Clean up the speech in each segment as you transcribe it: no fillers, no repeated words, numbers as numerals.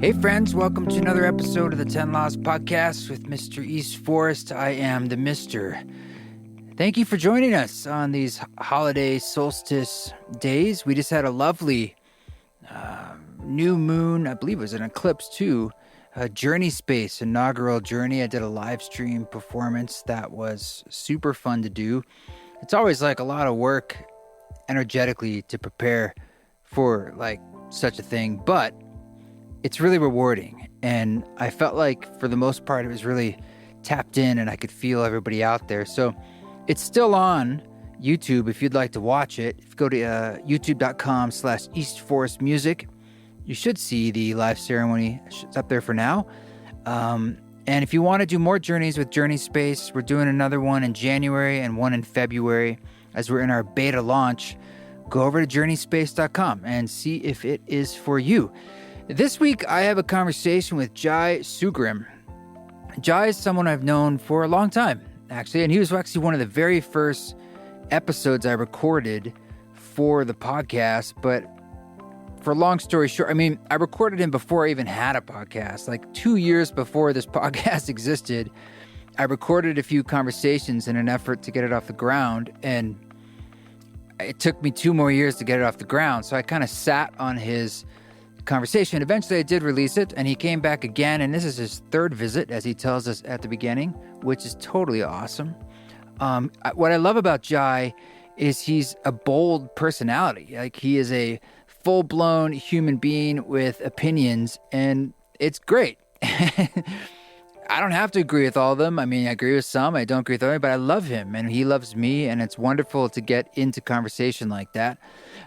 Hey friends, welcome to another episode of the 10 Laws Podcast with Mr. East Forest. I am the Mister. Thank you for joining us on these holiday solstice days. We just had a lovely new moon, I believe it was an eclipse too, Journey Space, inaugural Journey. I did a live stream performance that was super fun to do. It's always like a lot of work energetically to prepare for like such a thing, but it's really rewarding. And I felt like for the most part, it was really tapped in and I could feel everybody out there. So it's still on YouTube if you'd like to watch it. If you go to youtube.com/eastforestmusic, you should see the live ceremony. It's up there for now. And if you want to do more journeys with Journey Space, we're doing another one in January and one in February as we're in our beta launch. Go over to journeyspace.com and see if it is for you. This week, I have a conversation with Jai Sugrim. Jai is someone I've known for a long time, actually, and he was actually one of the very first episodes I recorded for the podcast. But for a long story short, I recorded him before I even had a podcast. Like 2 years before this podcast existed, I recorded a few conversations in an effort to get it off the ground, and it took me 2 more years to get it off the ground. So I kind of sat on his conversation. Eventually I did release it, and he came back again, and this is his third visit, as he tells us at the beginning, which is totally awesome. What I love about Jai is he's a bold personality. Like, he is a full-blown human being with opinions, and it's great. I don't have to agree with all of them. I agree with some, I don't agree with others, but I love him and he loves me, and it's wonderful to get into conversation like that.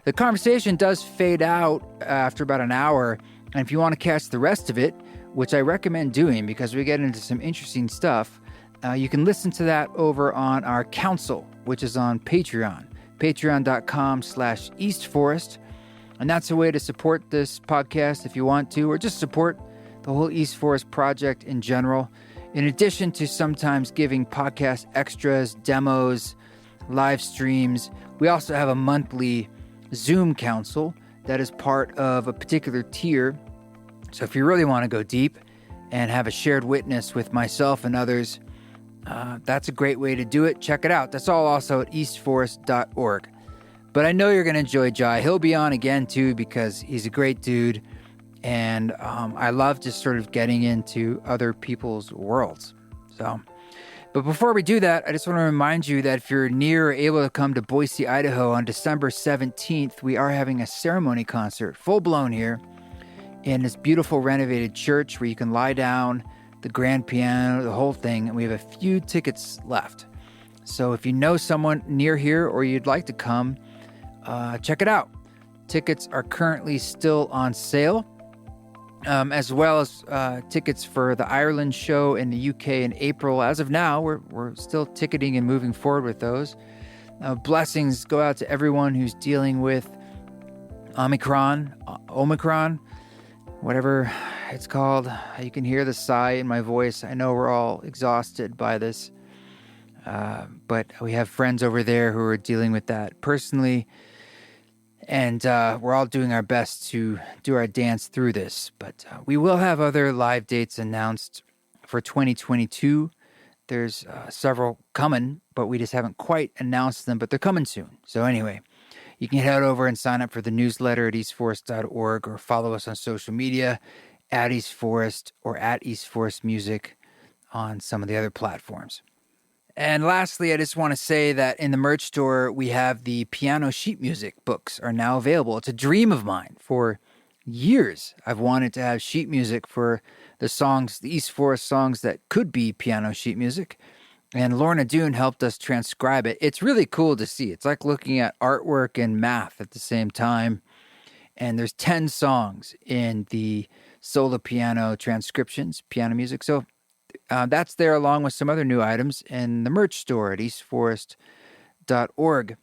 The conversation does fade out after about an hour, and if you want to catch the rest of it, which I recommend doing because we get into some interesting stuff, you can listen to that over on our council, which is on Patreon, patreon.com/eastforest, and that's a way to support this podcast if you want to, or just support the whole East Forest project in general. In addition to sometimes giving podcast extras, demos, live streams, we also have a monthly Zoom council that is part of a particular tier. So if you really want to go deep and have a shared witness with myself and others, that's a great way to do it. Check it out. That's all also at eastforest.org. But I know you're going to enjoy Jai. He'll be on again too because he's a great dude. And I love just sort of getting into other people's worlds. But before we do that, I just want to remind you that if you're near or able to come to Boise, Idaho on December 17th, we are having a ceremony concert, full-blown here, in this beautiful renovated church where you can lie down, the grand piano, the whole thing, and we have a few tickets left. So if you know someone near here or you'd like to come, check it out. Tickets are currently still on sale. As well as tickets for the Ireland show in the UK in April. As of now, we're still ticketing and moving forward with those. Blessings go out to everyone who's dealing with Omicron, whatever it's called. You can hear the sigh in my voice. I know we're all exhausted by this, but we have friends over there who are dealing with that personally. And we're all doing our best to do our dance through this. But we will have other live dates announced for 2022. There's several coming, but we just haven't quite announced them, but they're coming soon. So anyway, you can head over and sign up for the newsletter at eastforest.org or follow us on social media at East Forest or at East Forest Music on some of the other platforms. And lastly, I just want to say that in the merch store, we have the piano sheet music books are now available. It's a dream of mine. For years, I've wanted to have sheet music for the songs, the East Forest songs that could be piano sheet music. And Lorna Doone helped us transcribe it. It's really cool to see. It's like looking at artwork and math at the same time. And there's 10 songs in the solo piano transcriptions, piano music. So that's there along with some other new items in the merch store at eastforest.org.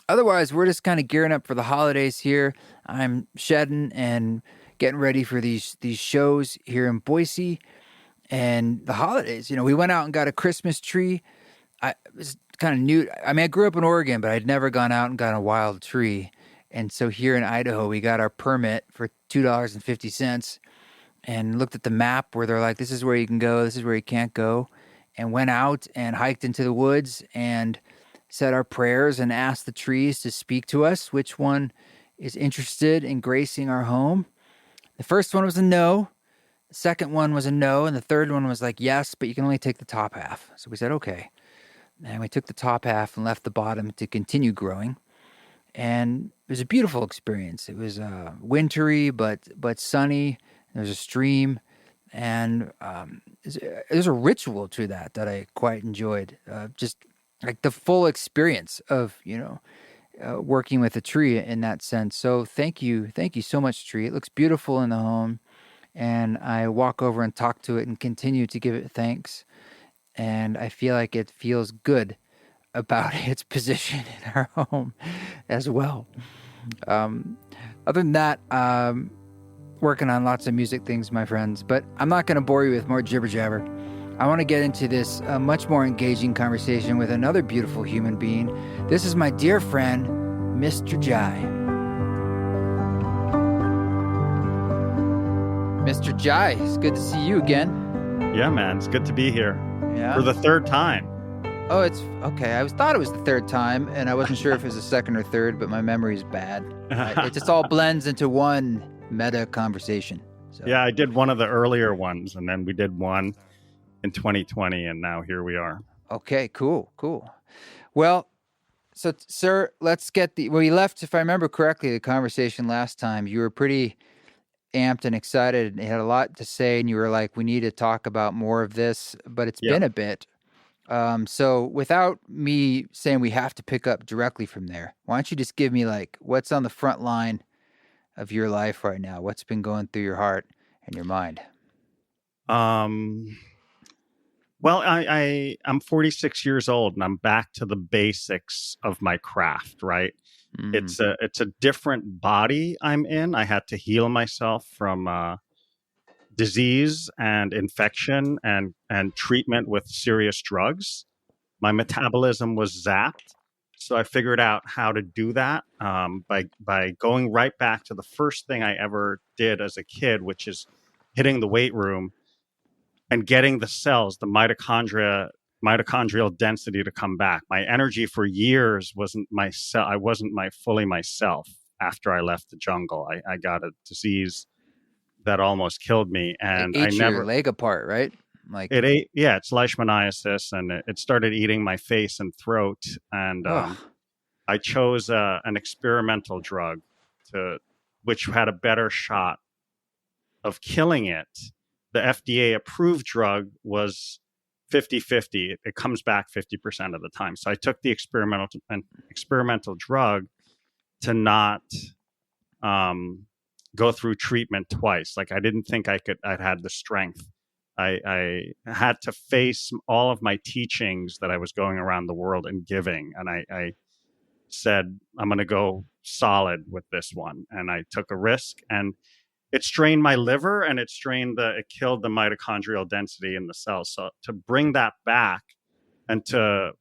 Otherwise, we're just kind of gearing up for the holidays here. I'm shedding and getting ready for these shows here in Boise and the holidays. You know, we went out and got a Christmas tree. It was kind of new. I grew up in Oregon, but I'd never gone out and got a wild tree. And so here in Idaho, we got our permit for $2.50. and looked at the map where they're like, this is where you can go, this is where you can't go, and went out and hiked into the woods and said our prayers and asked the trees to speak to us, which one is interested in gracing our home. The first one was a no. The second one was a no. And the third one was like, yes, but you can only take the top half. So we said, okay. And we took the top half and left the bottom to continue growing. And it was a beautiful experience. It was wintry, but sunny. There was a stream. And there's a ritual to that I quite enjoyed. Just like the full experience of, working with a tree in that sense. So thank you so much, tree. It looks beautiful in the home, and I walk over and talk to it and continue to give it thanks. And I feel like it feels good about its position in our home as well. Other than that, working on lots of music things, my friends. But I'm not going to bore you with more jibber jabber. I want to get into this much more engaging conversation with another beautiful human being. This is my dear friend, Mr. Jai. Mr. Jai, it's good to see you again. Yeah, man, it's good to be here. Yeah. For the third time. Oh, it's okay. I thought it was the third time, and I wasn't sure if it was the second or third, but my memory's bad. It just all blends into one meta conversation. So. Yeah, I did one of the earlier ones, and then we did one in 2020, and now here we are. Okay, cool. Well, so, sir, let's get we left, if I remember correctly, the conversation last time. You were pretty amped and excited and had a lot to say, and you were like, we need to talk about more of this, but it's been a bit. So without me saying we have to pick up directly from there, why don't you just give me like what's on the front line of your life right now? What's been going through your heart and your mind? Well, I'm 46 years old, and I'm back to the basics of my craft, right? Mm. It's a different body I'm in. I had to heal myself from disease and infection and treatment with serious drugs. My metabolism was zapped. So I figured out how to do that by going right back to the first thing I ever did as a kid, which is hitting the weight room and getting the cells, the mitochondrial density to come back. My energy for years wasn't myself. I wasn't fully myself after I left the jungle. I got a disease that almost killed me, and it ate your leg apart, right? Like it ate. Yeah, it's leishmaniasis, and it started eating my face and throat. And I chose an experimental drug which had a better shot of killing it. The FDA approved drug was 50-50. It comes back 50% of the time. So I took the experimental drug to not go through treatment twice. Like I didn't think I'd had the strength. I had to face all of my teachings that I was going around the world and giving. And I said, I'm going to go solid with this one. And I took a risk, and it strained my liver, and it killed the mitochondrial density in the cells. So to bring that back and to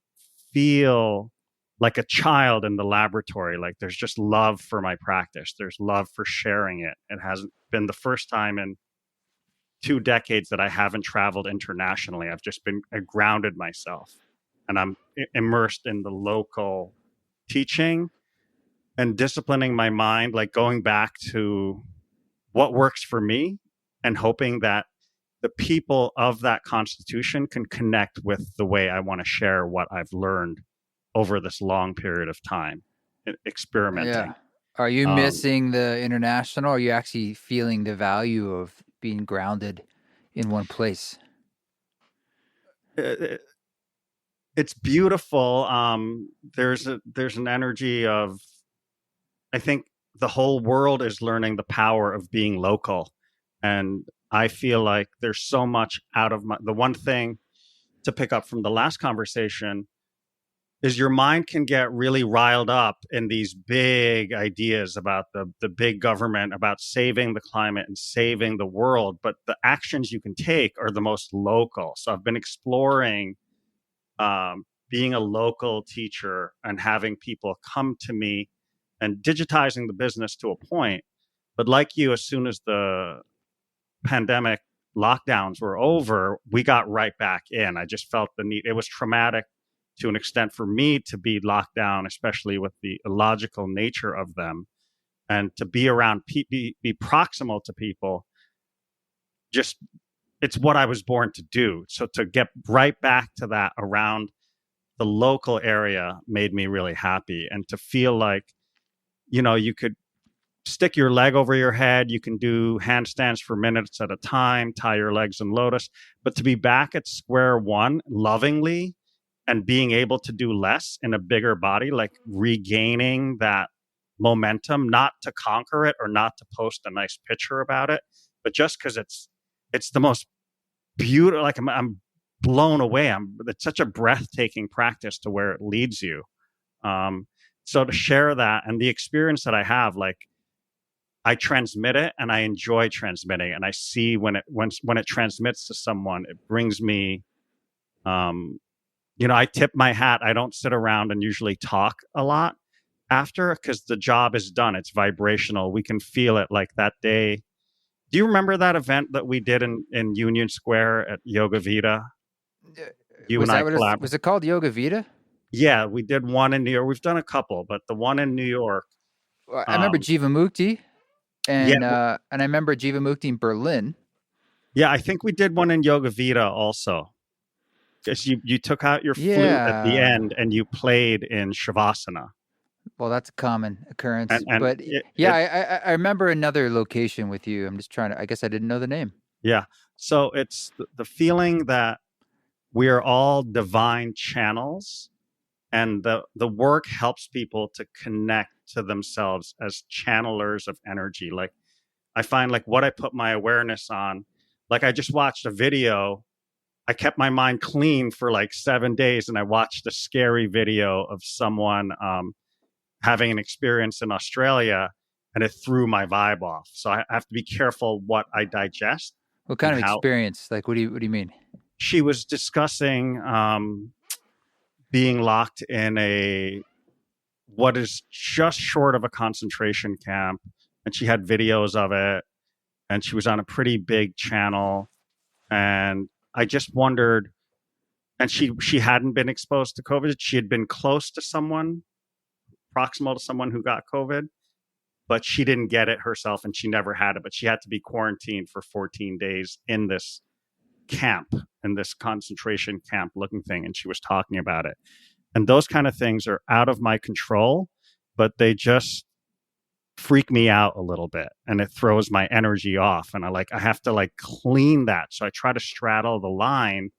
feel like a child in the laboratory, like there's just love for my practice. There's love for sharing it. It hasn't been the first time in 2 decades that I haven't traveled internationally. I've just been grounded myself, and I'm immersed in the local teaching and disciplining my mind, like going back to what works for me and hoping that the people of that constitution can connect with the way I want to share what I've learned over this long period of time, experimenting. Yeah. Are you missing the international? Or are you actually feeling the value of being grounded in one place? It's beautiful. There's an energy of, I think the whole world is learning the power of being local. And I feel like there's so much out of the one thing to pick up from the last conversation is your mind can get really riled up in these big ideas about the big government, about saving the climate and saving the world. But the actions you can take are the most local. So I've been exploring being a local teacher and having people come to me and digitizing the business to a point. But like you, as soon as the pandemic lockdowns were over, we got right back in. I just felt the need. It was traumatic to an extent for me to be locked down, especially with the illogical nature of them, and to be around, be proximal to people. Just it's what I was born to do. So to get right back to that around the local area made me really happy, and to feel like, you could stick your leg over your head. You can do handstands for minutes at a time, tie your legs in lotus. But to be back at square one lovingly and being able to do less in a bigger body, like regaining that momentum, not to conquer it or not to post a nice picture about it, but just because it's the most beautiful. Like I'm blown away. It's such a breathtaking practice to where it leads you. Um, so to share that and the experience that I have, like, I transmit it and I enjoy transmitting, and I see when it transmits to someone, it brings me, I tip my hat. I don't sit around and usually talk a lot after, because the job is done. It's vibrational. We can feel it. Like that day. Do you remember that event that we did in Union Square at Yoga Vita? You Was and I that what collaborated. was it called? Yoga Vita? Yeah, we did one in New York. We've done a couple, but the one in New York. Well, I remember Um, Jivamukti, yeah, and I remember Jivamukti in Berlin. yeah. I think we did one in Yoga Vita also. Because you took out your flute at the Yeah. end and you played in Shavasana. Well, that's a common occurrence, And but yeah, I remember another location with you. I'm just trying to. I guess I didn't know the name. yeah. So it's the feeling that we are all divine channels, and the work helps people to connect to themselves as channelers of energy. Like I find, like, what I put my awareness on, like I just watched a video. I kept my mind clean for like 7 days, and I watched a scary video of someone having an experience in Australia, and it threw my vibe off. So I have to be careful what I digest What and kind of how. experience? Like, what do you mean? She was discussing being locked in a what is just short of a concentration camp, and she had videos of it, and she was on a pretty big channel, and I just wondered. And she hadn't been exposed to COVID. She had been close to someone, proximal to someone who got COVID, but she didn't get it herself, and she never had it. But she had to be quarantined for 14 days in this camp, in this concentration camp looking thing. And she was talking about it. And those kind of things are out of my control, but they just freak me out a little bit, and it throws my energy off. And I have to like clean that. So I try to straddle the line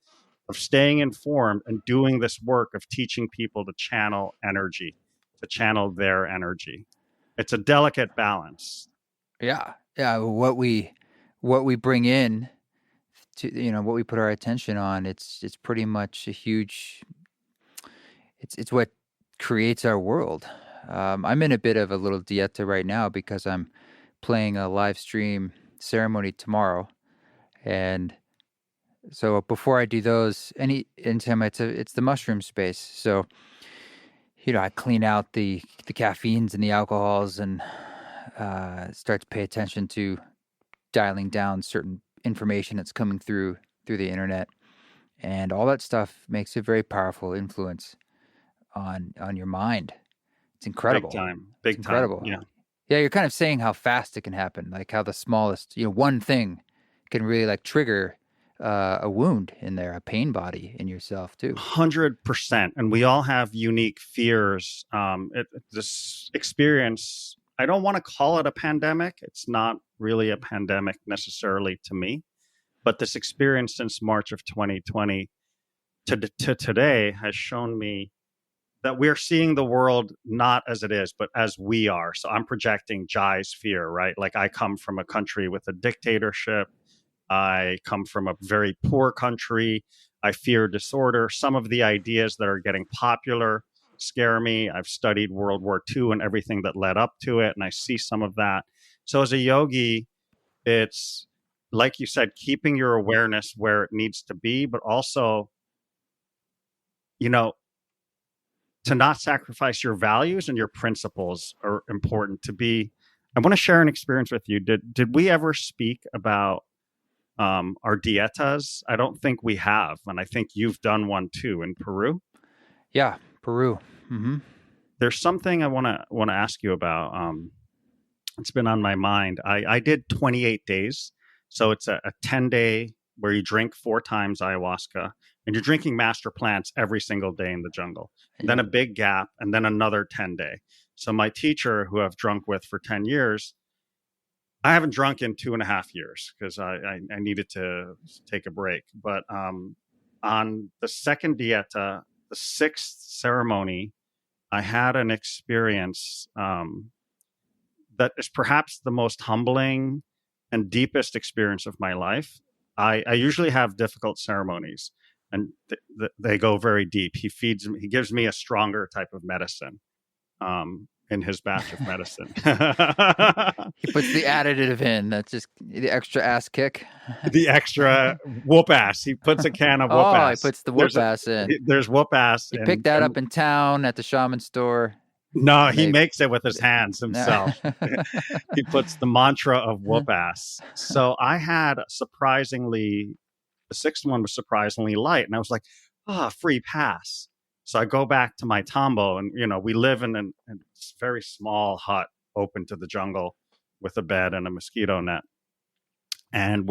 of staying informed and doing this work of teaching people to channel energy, to channel their energy. It's a delicate balance. Yeah, yeah. What we bring in to what we put our attention on. It's pretty much a huge. It's what creates our world. I'm in a bit of a little dieta right now because I'm playing a live stream ceremony tomorrow, and so before I do those, anytime it's the mushroom space. So I clean out the caffeines and the alcohols, and start to pay attention to dialing down certain information that's coming through the internet, and all that stuff makes a very powerful influence on your mind. It's Big incredible. time. It's Big time. incredible. Yeah. Yeah, you're kind of saying how fast it can happen, like how the smallest, one thing can really like trigger a wound in there, a pain body in yourself too. 100%. And we all have unique fears. This experience, I don't want to call it a pandemic. It's not really a pandemic necessarily to me. But this experience since March of 2020 to today has shown me that we're seeing the world not as it is, but as we are. So I'm projecting Jai's fear, right? Like I come from a country with a dictatorship. I come from a very poor country. I fear disorder. Some of the ideas that are getting popular scare me. I've studied World War II and everything that led up to it, and I see some of that. So as a yogi, it's like you said, keeping your awareness where it needs to be, but also, you know, to not sacrifice your values and your principles are important to be. I want to share an experience with you. Did we ever speak about our dietas. I don't think we have, and I think you've done one too in Peru. Yeah, Peru. Hmm. There's something I want to ask you about. It's been on my mind. I did 28 days, so it's a 10-day where you drink 4 times ayahuasca, and you're drinking master plants every single day in the jungle. And then Yeah. a big gap, and then another 10-day. So my teacher, who I've drunk with for 10 years, I haven't drunk in 2.5 years because I needed to take a break. But on the second dieta, the sixth ceremony, I had an experience that is perhaps the most humbling and deepest experience of my life. I usually have difficult ceremonies, and they go very deep. He feeds me, he gives me a stronger type of medicine in his batch of medicine. He puts the additive in. That's just the extra ass kick. The extra whoop ass. He puts a can of whoop Oh, he ass. puts the whoop ass in. There's whoop ass, You picked that up in town at the shaman store. no, he They, makes it with his hands himself. He puts the mantra of whoop ass. So I had surprisingly, the sixth one was surprisingly light, and I was like, free pass. So I go back to my tambo, and we live in a very small hut open to the jungle with a bed and a mosquito net, and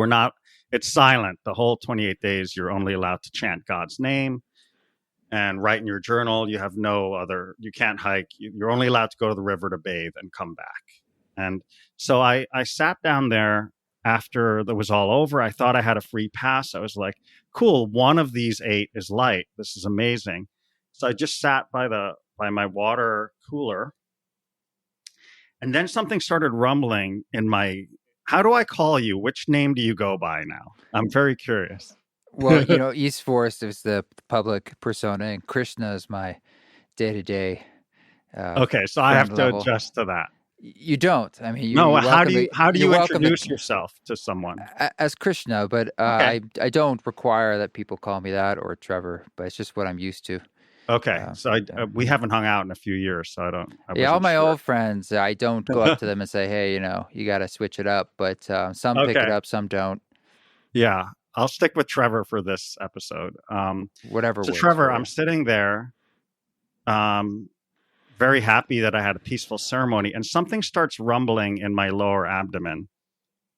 it's silent the whole 28 days. You're only allowed to chant God's name and write in your journal. You can't hike. You're only allowed to go to the river to bathe and come back. And so I sat down there after that was all over. I thought I had a free pass. I was like, cool, one of these 8 is light. This is amazing. So I just sat by my water cooler, and then something started rumbling in my, how do I call you? Which name do you go by now? I'm very curious. well, East Forest is the public persona, and Krishna is my day-to-day Okay, so I have friend to level. adjust to that. You don't. I mean, No, you're how welcome do you you're welcome introduce yourself to someone? as Krishna, but Okay. I don't require that people call me that or Trevor, but it's just what I'm used to. Okay, so we haven't hung out in a few years, so I Yeah, all wasn't my sure. old friends, I don't go up to them and say, "Hey, you got to switch it up." But some pick it Okay, up, some don't. yeah, I'll stick with Trevor for this episode. Whatever So works Trevor, for you. I'm sitting there, um, very happy that I had a peaceful ceremony, and something starts rumbling in my lower abdomen,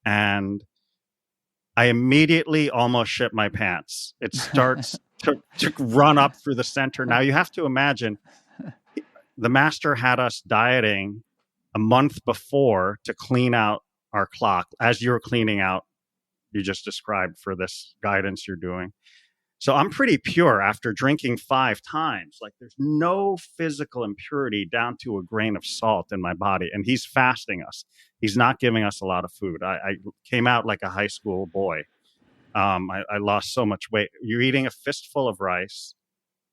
and I immediately almost shit my pants. It starts to run up through the center. Now you have to imagine the master had us dieting a month before to clean out our clock, as you're cleaning out, you just described for this guidance you're doing. So I'm pretty pure after drinking 5 times. Like there's no physical impurity down to a grain of salt in my body. And he's fasting us. He's not giving us a lot of food. I came out like a high school boy. I lost so much weight. You're eating a fistful of rice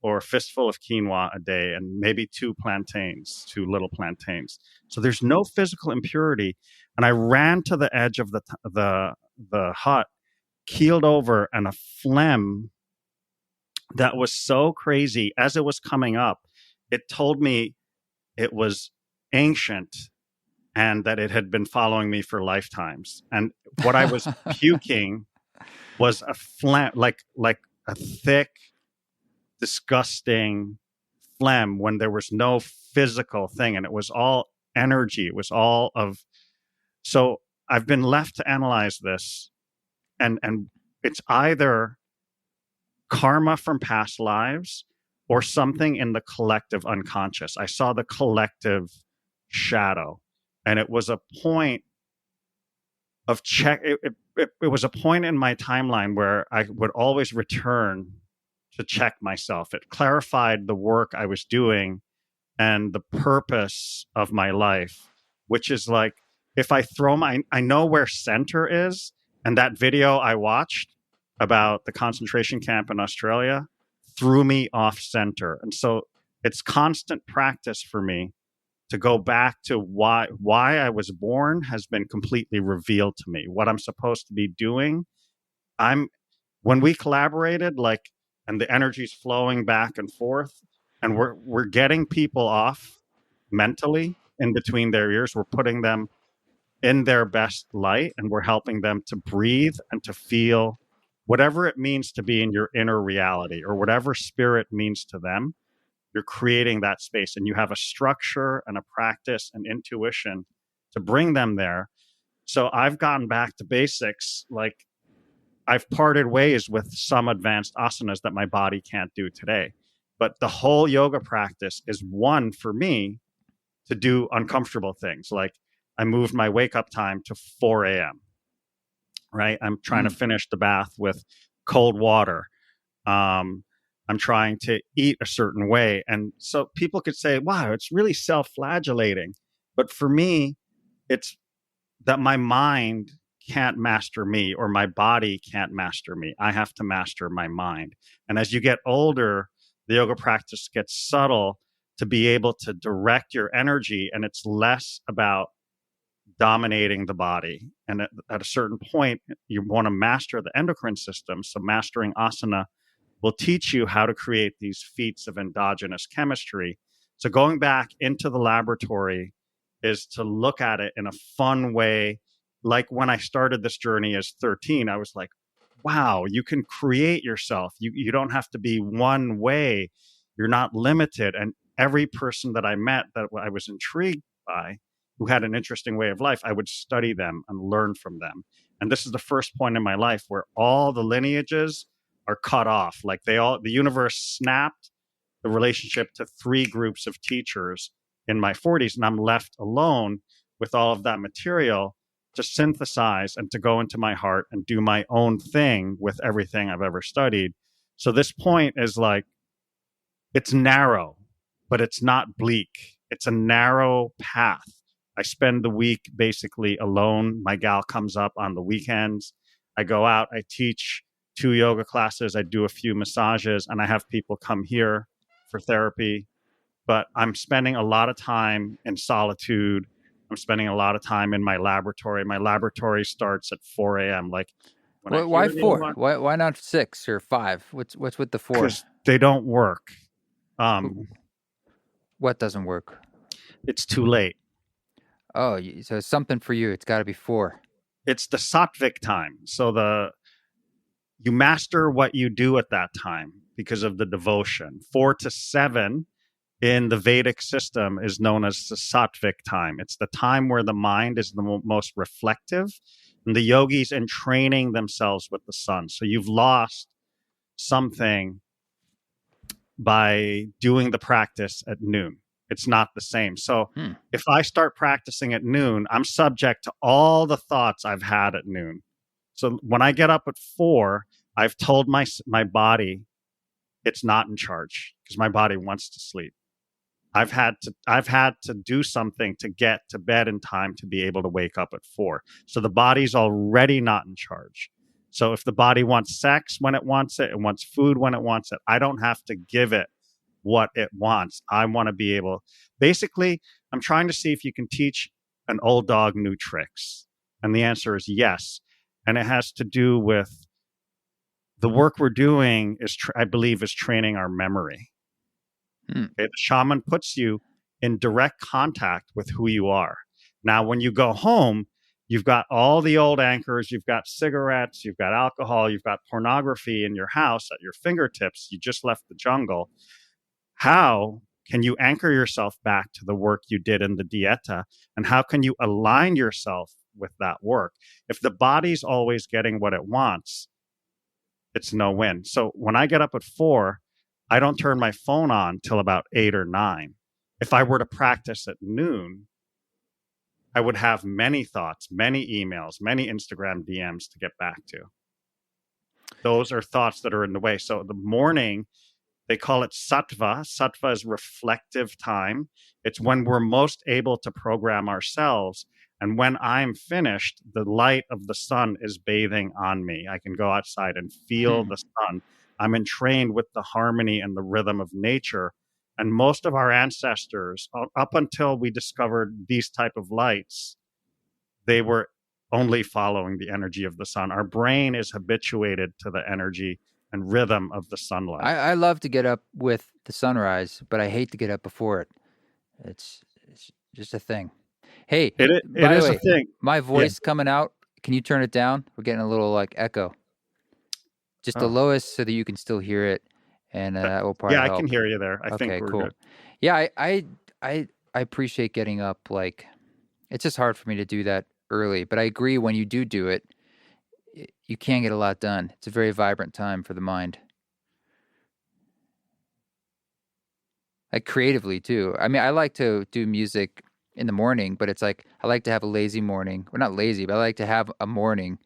or a fistful of quinoa a day and maybe 2 little plantains. So there's no physical impurity. And I ran to the edge of the hut, keeled over, and a phlegm that was so crazy as it was coming up, it told me it was ancient and that it had been following me for lifetimes. And what I was puking was a phlegm, like a thick, disgusting phlegm when there was no physical thing, and it was all energy. It was all of. So I've been left to analyze this, and it's either karma from past lives or something in the collective unconscious. I saw the collective shadow, and it was a point of check. It was a point in my timeline where I would always return to check myself. It clarified the work I was doing and the purpose of my life, which is like, if I I know where center is. And that video I watched about the concentration camp in Australia threw me off center. And so it's constant practice for me to go back to why I was born has been completely revealed to me. What I'm supposed to be doing. When we collaborated, like, and the energy's flowing back and forth, and we're getting people off mentally in between their ears. We're putting them in their best light, and we're helping them to breathe and to feel whatever it means to be in your inner reality, or whatever spirit means to them. You're creating that space, and you have a structure and a practice and intuition to bring them there. So I've gotten back to basics. Like, I've parted ways with some advanced asanas that my body can't do today. But the whole yoga practice is one for me to do uncomfortable things. Like, I moved my wake up time to 4 a.m., right? I'm trying to finish the bath with cold water. I'm trying to eat a certain way. And so people could say, wow, it's really self flagellating. But for me, it's that my mind can't master me, or my body can't master me. I have to master my mind. And as you get older, the yoga practice gets subtle to be able to direct your energy. And it's less about dominating the body. And at a certain point, you want to master the endocrine system. So mastering asana will teach you how to create these feats of endogenous chemistry. So going back into the laboratory is to look at it in a fun way. Like when I started this journey as 13, I was like, wow, you can create yourself. You don't have to be one way. You're not limited. And every person that I met that I was intrigued by, who had an interesting way of life, I would study them and learn from them. And this is the first point in my life where all the lineages are cut off. Like the universe snapped the relationship to three groups of teachers in my 40s, and I'm left alone with all of that material to synthesize and to go into my heart and do my own thing with everything I've ever studied. So this point is like, it's narrow, but it's not bleak. It's a narrow path. I spend the week basically alone. My gal comes up on the weekends. I go out, I teach 2 yoga classes, I do a few massages, and I have people come here for therapy. But I'm spending a lot of time in solitude. I'm spending a lot of time in my laboratory. My laboratory starts at 4 a.m. Like, when I Why hear the 4? alarm, Why not 6 or 5? What's with the 4? because they don't work. What doesn't work? It's too late. Oh, so it's something for you. It's got to be 4. It's the sattvic time. So you master what you do at that time because of the devotion. 4 to 7 in the Vedic system is known as the sattvic time. It's the time where the mind is the most reflective, and the yogis entraining themselves with the sun. So you've lost something by doing the practice at noon. It's not the same. So if I start practicing at noon, I'm subject to all the thoughts I've had at noon. So when I get up at 4, I've told my body it's not in charge, because my body wants to sleep. I've had to do something to get to bed in time to be able to wake up at 4. So the body's already not in charge. So if the body wants sex when it wants it, it wants food when it wants it, I don't have to give it what it wants. I want to be able, basically, I'm trying to see if you can teach an old dog new tricks. And the answer is yes. And it has to do with the work we're doing is, I believe, is training our memory. Okay, the shaman puts you in direct contact with who you are. Now, when you go home, you've got all the old anchors, you've got cigarettes, you've got alcohol, you've got pornography in your house at your fingertips. You just left the jungle. How can you anchor yourself back to the work you did in the dieta? And how can you align yourself with that work? If the body's always getting what it wants, it's no win. So when I get up at 4, I don't turn my phone on till about 8 or 9. If I were to practice at noon, I would have many thoughts, many emails, many Instagram DMs to get back to. Those are thoughts that are in the way. So the morning, they call it sattva. Sattva is reflective time. It's when we're most able to program ourselves. And when I'm finished, the light of the sun is bathing on me. I can go outside and feel the sun. I'm entrained with the harmony and the rhythm of nature. And most of our ancestors, up until we discovered these type of lights, they were only following the energy of the sun. Our brain is habituated to the energy and rhythm of the sunlight. I love to get up with the sunrise, but I hate to get up before it. It's just a thing. Hey, It by the is a way, thing. my Yeah. voice coming out. Can you turn it down? We're getting a little like echo. Just the Oh, lowest so that you can still hear it, and that, that will yeah, probably I can help. hear you there. I think Okay, we're cool. good. Yeah, I appreciate getting up. Like, it's just hard for me to do that early, but I agree when you do it, you can get a lot done. It's a very vibrant time for the mind. Like creatively too. I mean, I like to do music in the morning, but it's like I like to have a lazy morning. Well, not lazy, but I like to have a morning,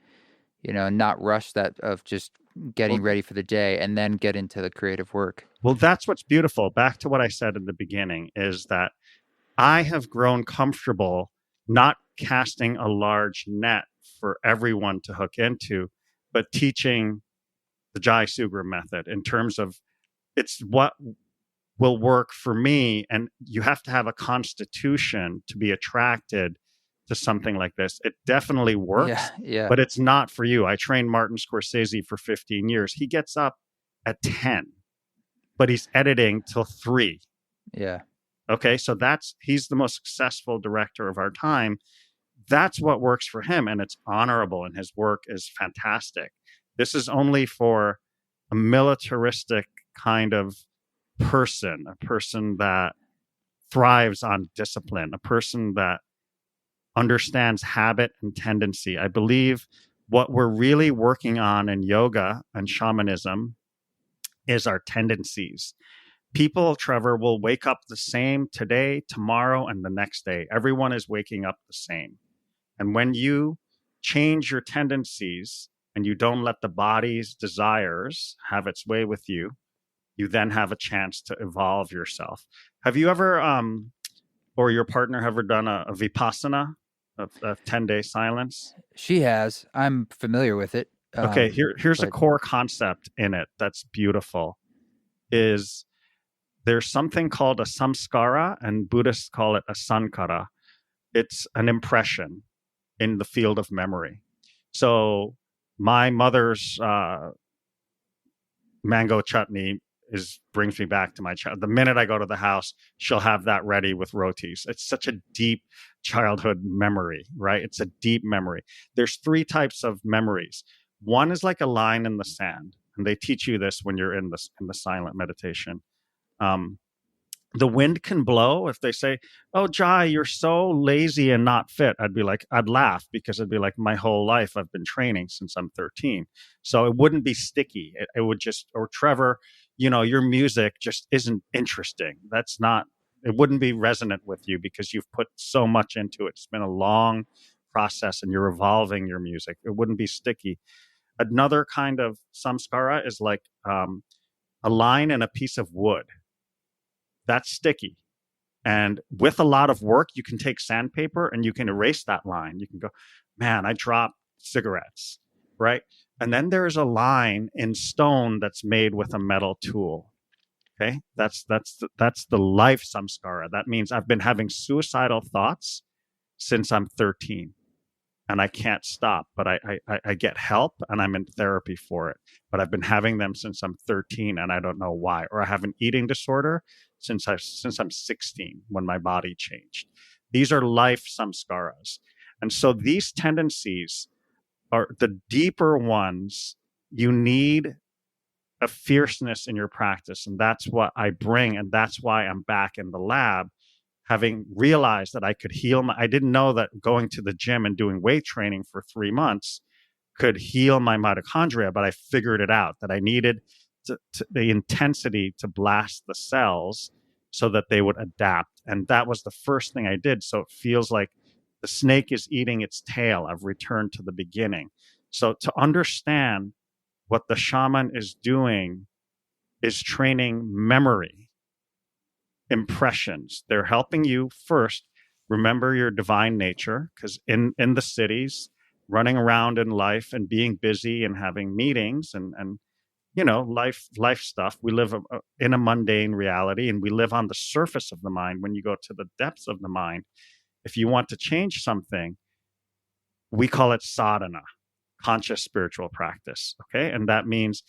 and not rush that of just Well, getting ready for the day and then get into the creative work. well, that's what's beautiful. Back to what I said in the beginning is that I have grown comfortable not casting a large net for everyone to hook into, but teaching the Jai Sugrim method in terms of it's what will work for me. And you have to have a constitution to be attracted to something like this. It definitely Yeah, works, yeah, but it's not for you. I trained Martin Scorsese for 15 years. He gets up at 10, but he's editing till 3. yeah. Okay. So he's the most successful director of our time. That's what works for him. And it's honorable, and his work is fantastic. This is only for a militaristic kind of person, a person that thrives on discipline, a person that understands habit and tendency. I believe what we're really working on in yoga and shamanism is our tendencies. People, Trevor, will wake up the same today, tomorrow, and the next day. Everyone is waking up the same. And when you change your tendencies and you don't let the body's desires have its way with you, you then have a chance to evolve yourself. Have you ever, or your partner, ever done a vipassana, a 10-day silence? She has. I'm familiar with it. Okay, here's a But core concept in it that's beautiful. Is there's something called a samskara, and Buddhists call it a sankara. It's an impression in the field of memory. So my mother's mango chutney brings me back to my child. The minute I go to the house, she'll have that ready with rotis. It's such a deep childhood memory, right? It's a deep memory. There's 3 types of memories. One is like a line in the sand, and they teach you this when you're in the silent meditation. Um, the wind can blow. If they say, "Oh, Jai, you're so lazy and not fit," I'd laugh, because it'd be like, my whole life I've been training since I'm 13. So it wouldn't be sticky. It would just, or Trevor, your music just isn't interesting. It wouldn't be resonant with you because you've put so much into it. It's been a long process and you're evolving your music. It wouldn't be sticky. Another kind of samskara is like a line in a piece of wood. That's sticky. And with a lot of work, you can take sandpaper and you can erase that line. You can go, man, I dropped cigarettes, right? And then there's a line in stone that's made with a metal tool. Okay, that's the life samskara. That means I've been having suicidal thoughts since I'm 13, and I can't stop. But I get help, and I'm in therapy for it. But I've been having them since I'm 13, and I don't know why. Or I have an eating disorder since I'm 16, when my body changed. These are life samskaras, and so these tendencies are the deeper ones. You need a fierceness in your practice, and that's what I bring, and that's why I'm back in the lab, having realized that I could heal I didn't know that going to the gym and doing weight training for 3 months could heal my mitochondria, but I figured it out, that I needed the intensity to blast the cells so that they would adapt. And that was the first thing I did. So it feels like the snake is eating its tail. I've returned to the beginning. So to understand what the shaman is doing is training memory, impressions. They're helping you first remember your divine nature, because in the cities, running around in life and being busy and having meetings and life stuff, we live in a mundane reality, and we live on the surface of the mind. When you go to the depths of the mind, if you want to change something, we call it sadhana, conscious spiritual practice. Okay. And that means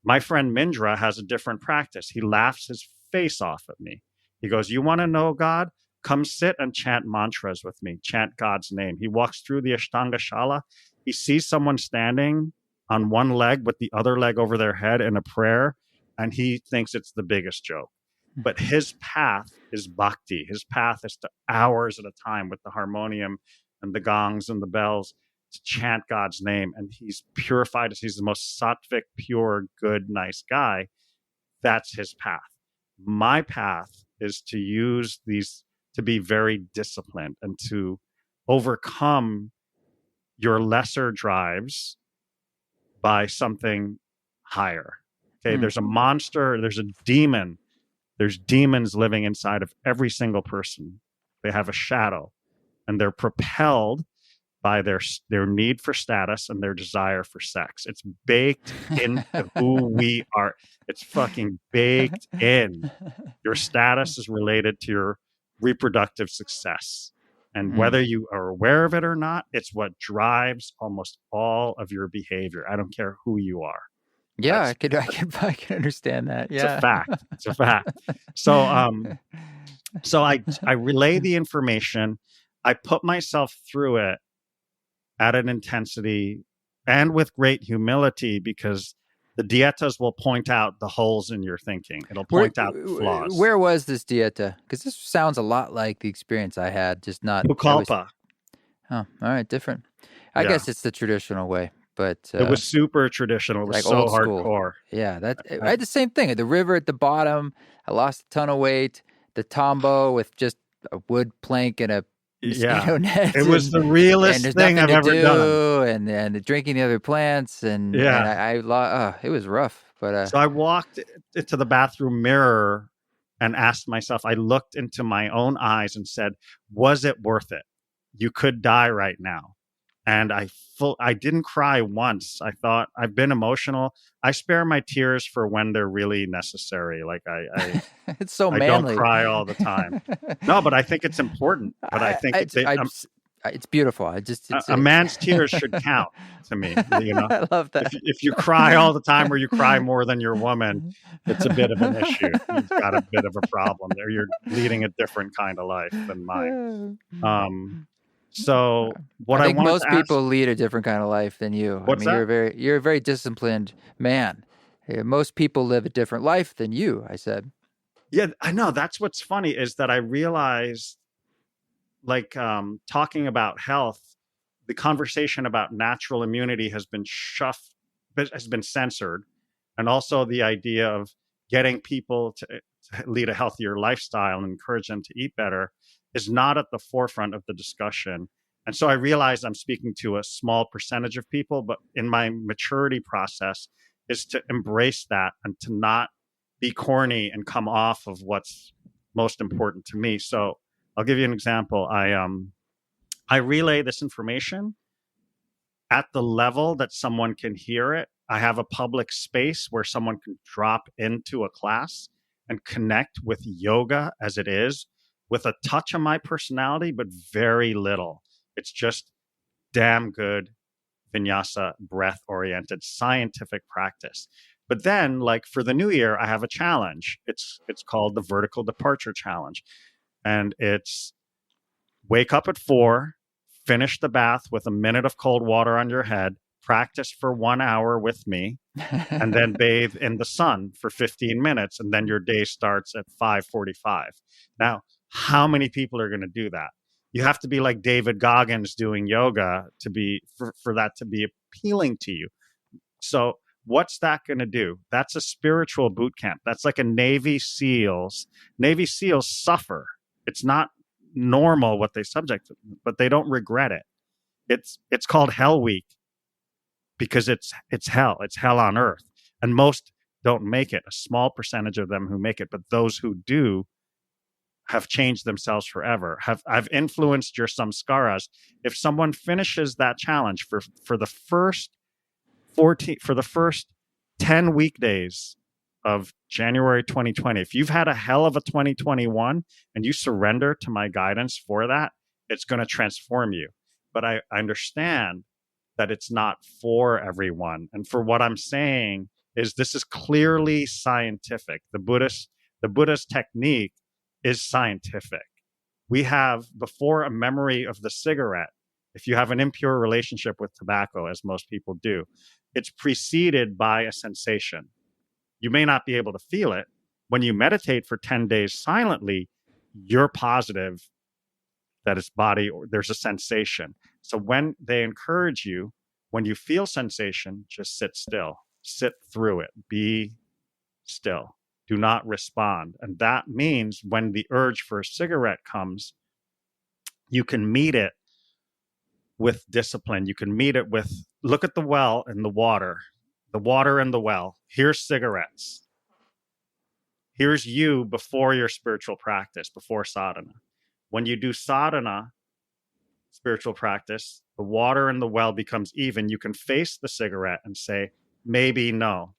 my friend Mindra has a different practice. He laughs his face off at me. He goes, "You want to know God? come sit and chant mantras with me, chant God's name. He walks through the Ashtanga Shala. He sees someone standing on one leg with the other leg over their head in a prayer, and he thinks it's the biggest joke. But his path is bhakti. His path is to hours at a time with the harmonium and the gongs and the bells to chant God's name. And he's purified as he's the most sattvic, pure, good, nice guy. That's his path. My path is to use these to be very disciplined and to overcome your lesser drives by something higher. Okay, there's a monster, there's a demon. There's demons living inside of every single person. They have a shadow, and they're propelled by their need for status and their desire for sex. It's baked into who we are. It's fucking baked in. Your status is related to your reproductive success. And whether you are aware of it or not, it's what drives almost all of your behavior. I don't care who you are. Yeah, I can understand that. Yeah. It's a fact. So I relay the information. I put myself through it at an intensity and with great humility, because the dietas will point out the holes in your thinking. It'll point out the flaws. Where was this dieta? Because this sounds a lot like the experience I had, just not. Pukalpa. Oh, all right, different. I guess it's the traditional way, but it was super traditional. It was like so hardcore. Yeah, I had the same thing. At the river at the bottom, I lost a ton of weight. The Tombow with just a wood plank and a mosquito net. It was the realest thing I've ever done. And the drinking the other plants and it was rough. But so I walked into the bathroom mirror and asked myself. I looked into my own eyes and said, "Was it worth it? You could die right now." And I didn't cry once. I thought, I've been emotional. I spare my tears for when they're really necessary. Like I it's so manly. I don't cry all the time. No, but I think it's important. But I think it's beautiful. A man's tears should count to me. You know, I love that. If you cry all the time or you cry more than your woman, it's a bit of an issue. You've got a bit of a problem there. You're leading a different kind of life than mine. So what I think most people lead a different kind of life than you. What's that? You're a very disciplined man. Most people live a different life than you, I said. Yeah, I know. That's what's funny is that I realized, like, talking about health, the conversation about natural immunity has been censored. And also the idea of getting people to lead a healthier lifestyle and encourage them to eat better is not at the forefront of the discussion. And so I realized I'm speaking to a small percentage of people, but in my maturity process is to embrace that and to not be corny and come off of what's most important to me. So I'll give you an example. I relay this information at the level that someone can hear it. I have a public space where someone can drop into a class and connect with yoga as it is, with a touch of my personality, but very little. It's just damn good vinyasa, breath-oriented, scientific practice. But then, like for the new year, I have a challenge. It's called the Vertical Departure Challenge. And it's wake up at 4, finish the bath with a minute of cold water on your head, practice for 1 hour with me, and then bathe in the sun for 15 minutes. And then your day starts at 5:45. Now, how many people are going to do that? You have to be like David Goggins doing yoga for that to be appealing to you. So what's that going to do? That's a spiritual boot camp. That's like a Navy SEALs. Navy SEALs suffer. It's not normal what they subject to, but they don't regret it. It's called Hell Week because it's hell. It's hell on earth. And most don't make it. A small percentage of them who make it, but those who do have changed themselves forever. I've influenced your samskaras. If someone finishes that challenge for the first 10 weekdays of January 2020, if you've had a hell of a 2021 and you surrender to my guidance for that, it's going to transform you. But I understand that it's not for everyone. And for what I'm saying is this is clearly scientific. The Buddhist technique is scientific. We have, before a memory of the cigarette, if you have an impure relationship with tobacco, as most people do, it's preceded by a sensation. You may not be able to feel it. When you meditate for 10 days silently, you're positive that it's body, or there's a sensation. So when they encourage you, when you feel sensation, just sit still, sit through it, be still, do not respond. And that means when the urge for a cigarette comes, you can meet it with discipline. You can meet it with, look at the well and the water and the well. Here's cigarettes. Here's you before your spiritual practice, before sadhana. When you do sadhana, spiritual practice, the water in the well becomes even. You can face the cigarette and say, maybe no,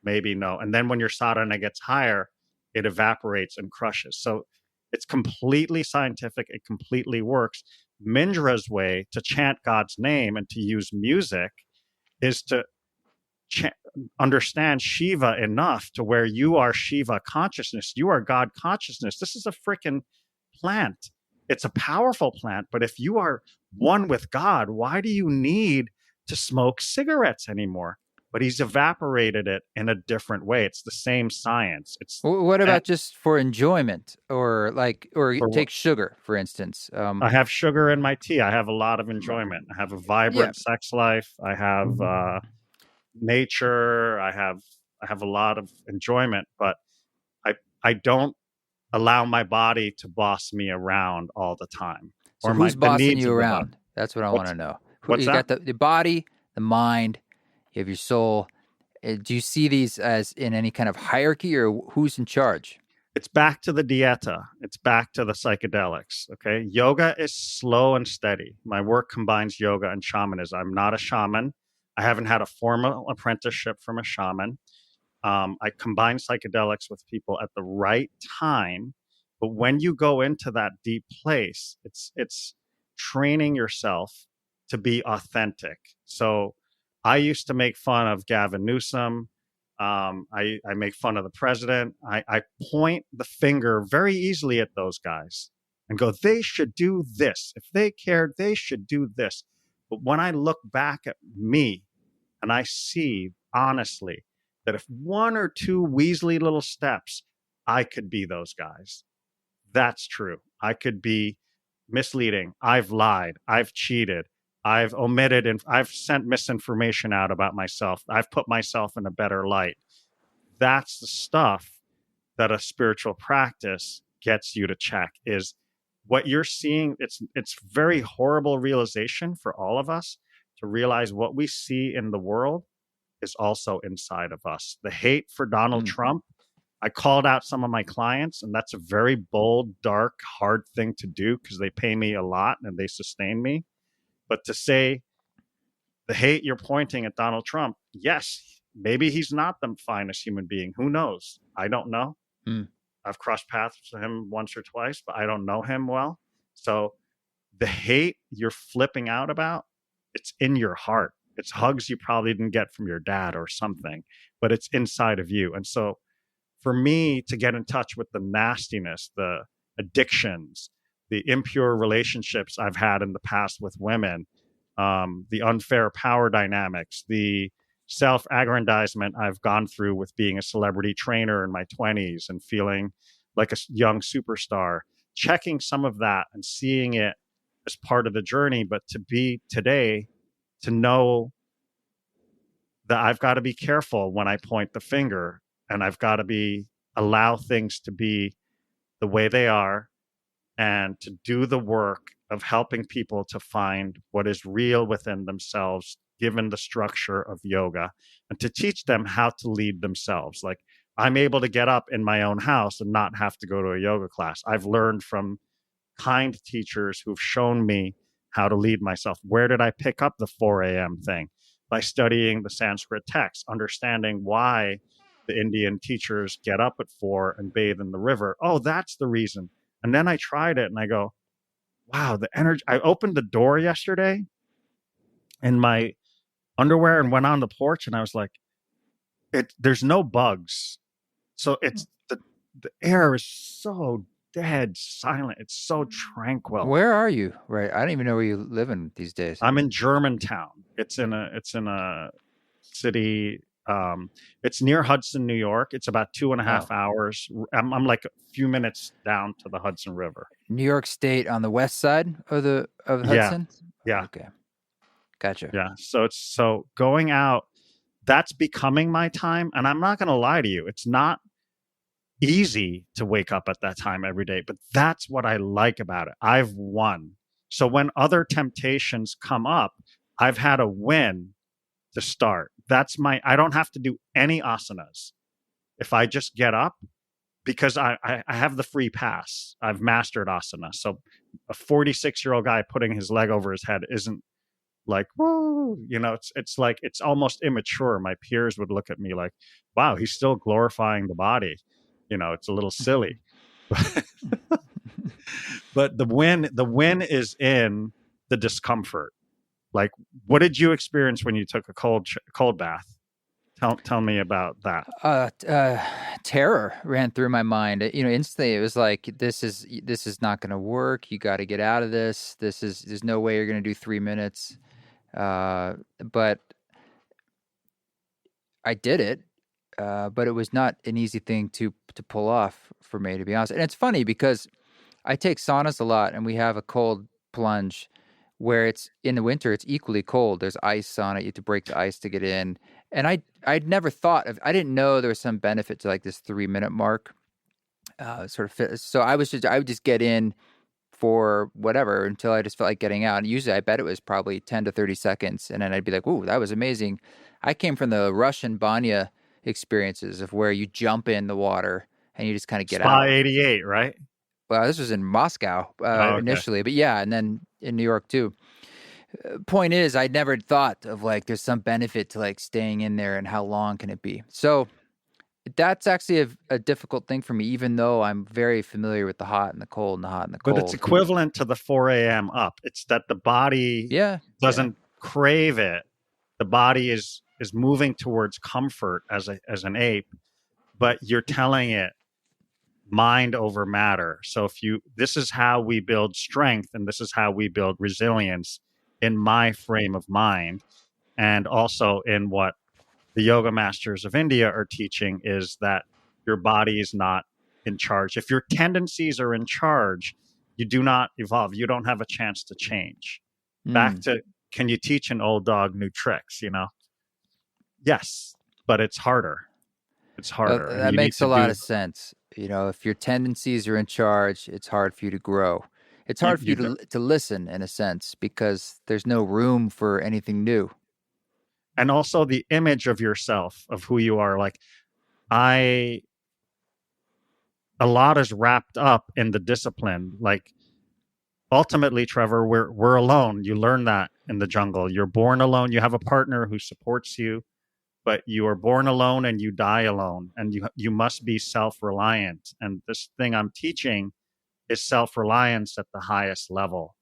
maybe no. And then when your sadhana gets higher, it evaporates and crushes. So it's completely scientific. It completely works. Mindra's way to chant God's name and to use music is to understand Shiva enough to where you are Shiva consciousness. You are God consciousness. This is a freaking plant. It's a powerful plant. But if you are one with God, why do you need to smoke cigarettes anymore? But he's evaporated it in a different way. It's the same science. It's What about just for enjoyment, or take for, sugar, for instance? I have sugar in my tea. I have a lot of enjoyment. I have a Yeah. vibrant sex life. I have nature. I have a lot of enjoyment, but I don't allow my body to boss me around all the time, So or who's the bossing needs you of the body. around? That's what I want What's to know. what's You got that? the body, the mind, you have your soul. Do you see these as in any kind of hierarchy, or who's in charge? It's back to the dieta. It's back to the psychedelics. Okay. Yoga is slow and steady. My work combines yoga and shamanism. I'm not a shaman. I haven't had a formal apprenticeship from a shaman. I combine psychedelics with people at the right time. But when you go into that deep place, it's training yourself to be authentic. So I used to make fun of Gavin Newsom. I make fun of the president. I point the finger very easily at those guys and go, they should do this. If they cared, they should do this. But when I look back at me and I see honestly that if one or two Weasley little steps, I could be those guys. That's true. I could be misleading. I've lied. I've cheated. I've omitted and I've sent misinformation out about myself. I've put myself in a better light. That's the stuff that a spiritual practice gets you to check is what you're seeing. It's very horrible realization for all of us to realize what we see in the world is also inside of us. The hate for Donald Trump, I called out some of my clients, and that's a very bold, dark, hard thing to do because they pay me a lot and they sustain me. But to say the hate you're pointing at Donald Trump, yes, maybe he's not the finest human being. Who knows? I don't know. Mm. I've crossed paths with him once or twice, but I don't know him well. So the hate you're flipping out about, it's in your heart. It's hugs you probably didn't get from your dad or something, but it's inside of you. And so for me to get in touch with the nastiness, the addictions, the impure relationships I've had in the past with women, the unfair power dynamics, the self-aggrandizement I've gone through with being a celebrity trainer in my 20s and feeling like a young superstar, checking some of that and seeing it as part of the journey, but to be today, to know that I've got to be careful when I point the finger and I've got to allow things to be the way they are and to do the work of helping people to find what is real within themselves, given the structure of yoga, and to teach them how to lead themselves. Like I'm able to get up in my own house and not have to go to a yoga class. I've learned from kind teachers who've shown me how to lead myself. Where did I pick up the 4 a.m. thing? By studying the Sanskrit text, understanding why the Indian teachers get up at 4 and bathe in the river. Oh, that's the reason. And then I tried it and I go, wow, the energy. I opened the door yesterday in my underwear and went on the porch and I was like, there's no bugs. So it's the air is so dead silent. It's so tranquil. Where are you? Right. I don't even know where you live in these days. I'm in Germantown. It's in a city. It's near Hudson, New York. It's about two and a Oh, half hours. I'm like a few minutes down to the Hudson River. New York State on the west side of the Yeah, Hudson. yeah, Okay, gotcha. yeah. So going out, that's becoming my time. And I'm not going to lie to you. It's not easy to wake up at that time every day, but that's what I like about it. I've won. So when other temptations come up, I've had a win to start. I don't have to do any asanas. If I just get up, because I have the free pass. I've mastered asana. So a 46-year-old guy putting his leg over his head isn't like, whoa, it's like, it's almost immature. My peers would look at me like, wow, he's still glorifying the body. It's a little silly. But the win is in the discomfort. Like, what did you experience when you took a cold bath? Tell me about that. Terror ran through my mind. Instantly it was like, this is not going to work. You got to get out of this. There's no way you're going to do 3 minutes. But I did it. But it was not an easy thing to pull off for me, to be honest. And it's funny because I take saunas a lot, and we have a cold plunge where it's in the winter. It's equally cold. There's ice on it. You have to break the ice to get in. And I'd never thought of. I didn't know there was some benefit to like this 3 minute mark. So I would just get in for whatever until I just felt like getting out. And usually I bet it was probably 10 to 30 seconds. And then I'd be like, ooh, that was amazing. I came from the Russian banya experiences of where you jump in the water and you just kind of get Spa out. 88, right? Well, this was in Moscow Oh, okay. initially, but yeah, and then in New York too. Point is, I'd never thought of like there's some benefit to like staying in there and how long can it be. So that's actually a difficult thing for me, even though I'm very familiar with the hot and the cold and the hot and the But it's cold. equivalent to the 4 a.m. up. It's that the body Yeah, yeah. doesn't crave it. The body is moving towards comfort as an ape, but you're telling it mind over matter. So this is how we build strength, and this is how we build resilience in my frame of mind, and also in what the yoga masters of India are teaching, is that your body is not in charge. If your tendencies are in charge, you do not evolve. You don't have a chance to change. Back Mm. to, can you teach an old dog new tricks? Yes, but it's harder. It's harder, and That you need makes to a lot do. of sense. If your tendencies are in charge, it's hard for you to grow. It's You, hard for you you to listen in a sense because there's no room for anything new. and also the image of yourself, of who you are. Like, I a lot is wrapped up in the discipline. Like, ultimately, Trevor, we're alone. You learn that in the jungle. You're born alone. You have a partner who supports you, but you are born alone and you die alone. And you must be self-reliant. And this thing I'm teaching is self-reliance at the highest level.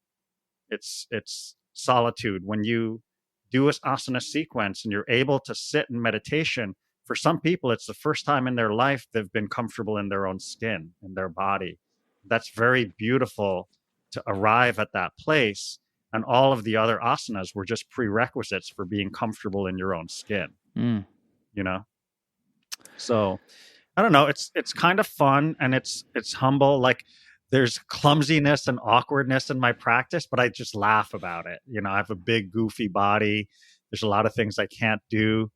It's solitude. When you do an asana sequence and you're able to sit in meditation, for some people, it's the first time in their life they've been comfortable in their own skin, in their body. That's very beautiful to arrive at that place. And all of the other asanas were just prerequisites for being comfortable in your own skin, Mm. you know? So I don't know. It's kind of fun, and it's humble. Like, there's clumsiness and awkwardness in my practice, but I just laugh about it. I have a big goofy body. There's a lot of things I can't do,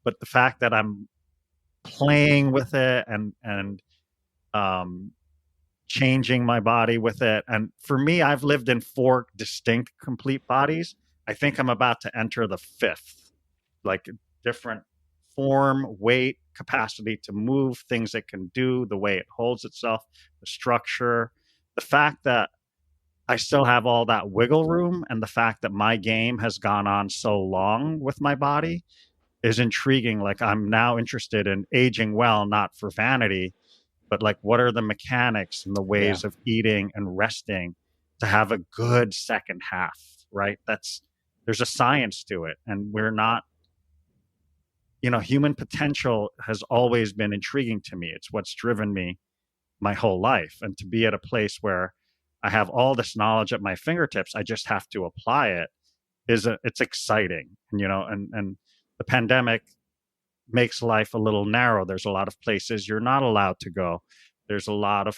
but the fact that I'm playing with it and um, changing my body with it, and for me, I've lived in 4 distinct complete bodies. I think I'm about to enter the 5th, like different form, weight, capacity to move, things it can do, the way it holds itself, the structure, the fact that I still have all that wiggle room, and the fact that my game has gone on so long with my body is intriguing. Like, I'm now interested in aging well, not for vanity, but like, what are the mechanics and the Yeah. ways of eating and resting to have a good second half, right? There's a science to it, and we're not, human potential has always been intriguing to me. It's what's driven me my whole life. And to be at a place where I have all this knowledge at my fingertips, I just have to apply it, it's exciting. And and the pandemic makes life a little narrow. There's a lot of places you're not allowed to go. There's a lot of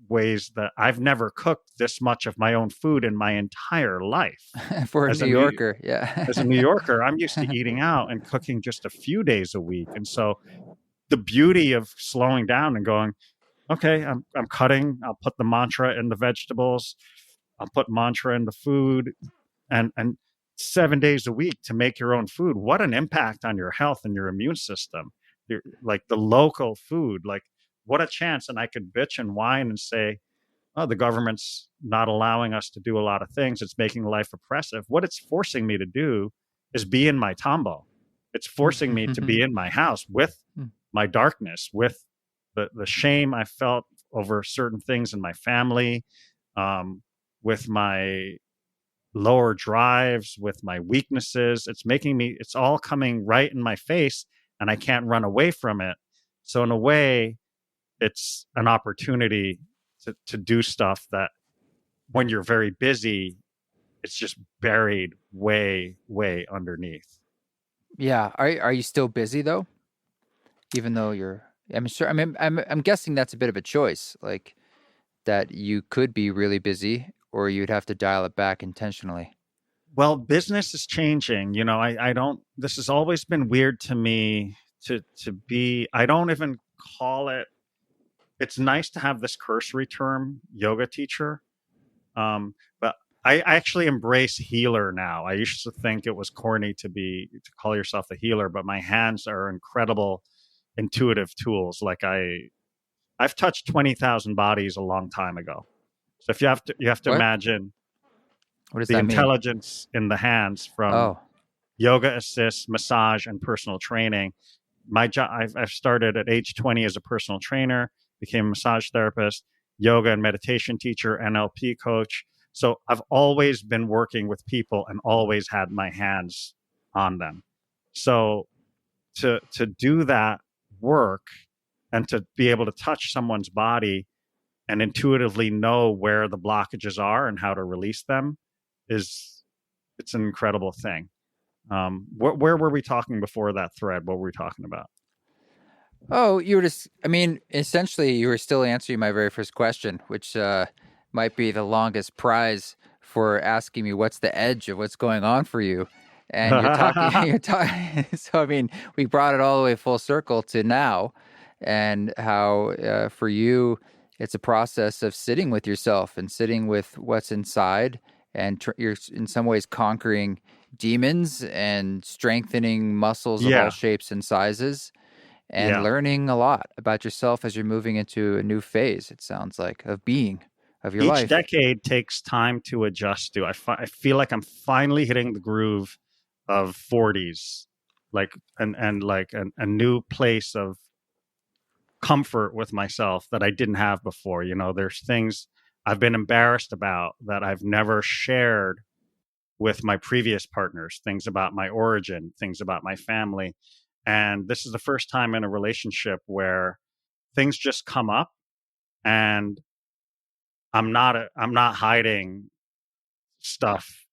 ways that I've never cooked this much of my own food in my entire life. For a As New a New Yorker, yeah. as a New Yorker, I'm used to eating out and cooking just a few days a week. And so the beauty of slowing down and going, okay, I'm cutting, I'll put the mantra in the vegetables, I'll put mantra in the food, and 7 days a week to make your own food. What an impact on your health and your immune system. Like the local food, like what a chance. And I could bitch and whine and say, oh, the government's not allowing us to do a lot of things. It's making life oppressive. What it's forcing me to do is be in my tambo. It's forcing me to be in my house with my darkness, with the shame I felt over certain things in my family, with my lower drives, with my weaknesses. It's all coming right in my face, and I can't run away from it. So in a way, it's an opportunity to do stuff that when you're very busy, it's just buried way, way underneath. Yeah. Are you still busy though? Even though you're, I'm sure. I mean, I'm guessing that's a bit of a choice, like that you could be really busy, or you'd have to dial it back intentionally. Well, business is changing. I don't, this has always been weird to me to be, I don't even call it, it's nice to have this cursory term, yoga teacher. But I actually embrace healer now. I used to think it was corny to call yourself a healer, but my hands are incredible intuitive tools. Like I've touched 20,000 bodies a long time ago. So if you have to What? imagine What does the that mean? intelligence in the hands from Oh, yoga assist, massage, and personal training. My job, I've started at age 20 as a personal trainer, became a massage therapist, yoga and meditation teacher, NLP coach. So I've always been working with people and always had my hands on them. So to do that work and to be able to touch someone's body and intuitively know where the blockages are and how to release them is it's an incredible thing. Where were we talking before that thread? What were we talking about? oh, you were just. I mean, essentially, you were still answering my very first question, which might be the longest prize for asking me what's the edge of what's going on for you. And you're talking. You're talking. So I mean, we brought it all the way full circle to now, and how for you, it's a process of sitting with yourself and sitting with what's inside, and you're in some ways conquering demons and strengthening muscles of all Yeah, shapes and sizes and yeah. learning a lot about yourself as you're moving into a new phase, it sounds like, of being, of your Each life. decade takes time to adjust to. I feel like I'm finally hitting the groove of 40s, like and like a new place of comfort with myself that I didn't have before. There's things I've been embarrassed about that I've never shared with my previous partners, things about my origin, things about my family. And this is the first time in a relationship where things just come up and I'm not hiding stuff.